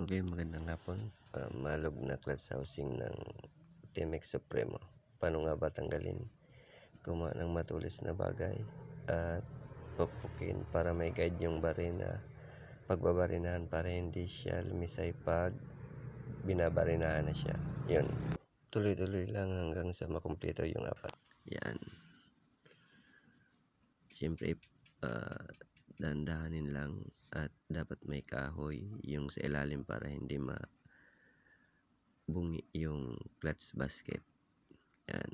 Okay, magandang hapon. Malog na clutch housing ng TMX Supremo. Paano nga ba tanggalin? Gumawa ng matulis na bagay at pupukin para may guide yung barina, pagbabarinahan para hindi siya lumisay pag binabarinahan na siya. Yun. Tuloy-tuloy lang hanggang sa makumpleto yung apat. Yan. Siyempre, dahan-dahanin lang at dapat may kahoy yung sa ilalim para hindi bungi yung clutch basket. Yan.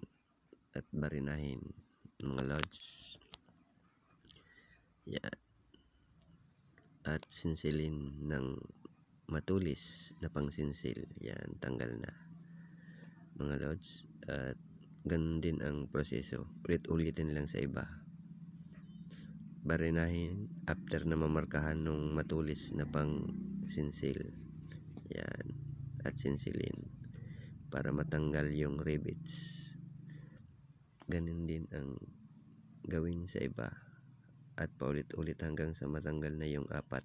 At barinahin mga lods. Yan. At sinsilin ng matulis na pangsinsil. Yan, tanggal na mga lods. At ganun din ang proseso. Ulit-ulitin lang sa iba. Barinahin after na mamarkahan nung matulis na pangsinsil. Yan. At sinsilin para matanggal yung rivets. Ganun din ang gawin sa iba at paulit-ulit hanggang sa matanggal na yung apat.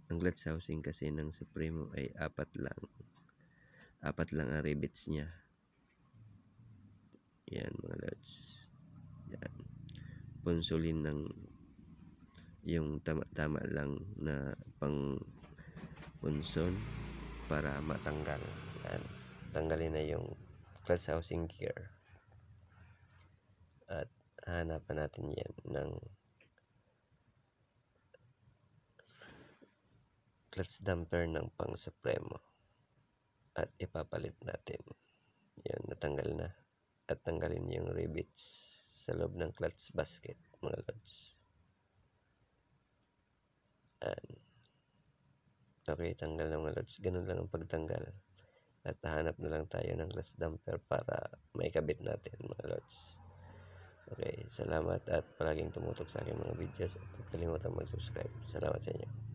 Ang clutch housing kasi ng Supremo ay apat lang ang rivets nya. Yan mga lods. Yan. Punsulin ng yung tama-tama lang na pang punson para matanggal. Yan. Tanggalin na yung clutch housing gear. At hanapan natin yan ng clutch damper ng pang Supremo at ipapalit natin. Yan, natanggal na. At tanggalin yung rivets sa loob ng clutch basket mga lods. Yan. Okay, tanggal na mga lods. Ganun lang ang pagtanggal. At hahanap na lang tayo ng clutch damper para maikabit natin mga lods. Okay, salamat at palaging tumutok sa aking mga videos at huwag kalimutan mag-subscribe. Salamat sa inyo.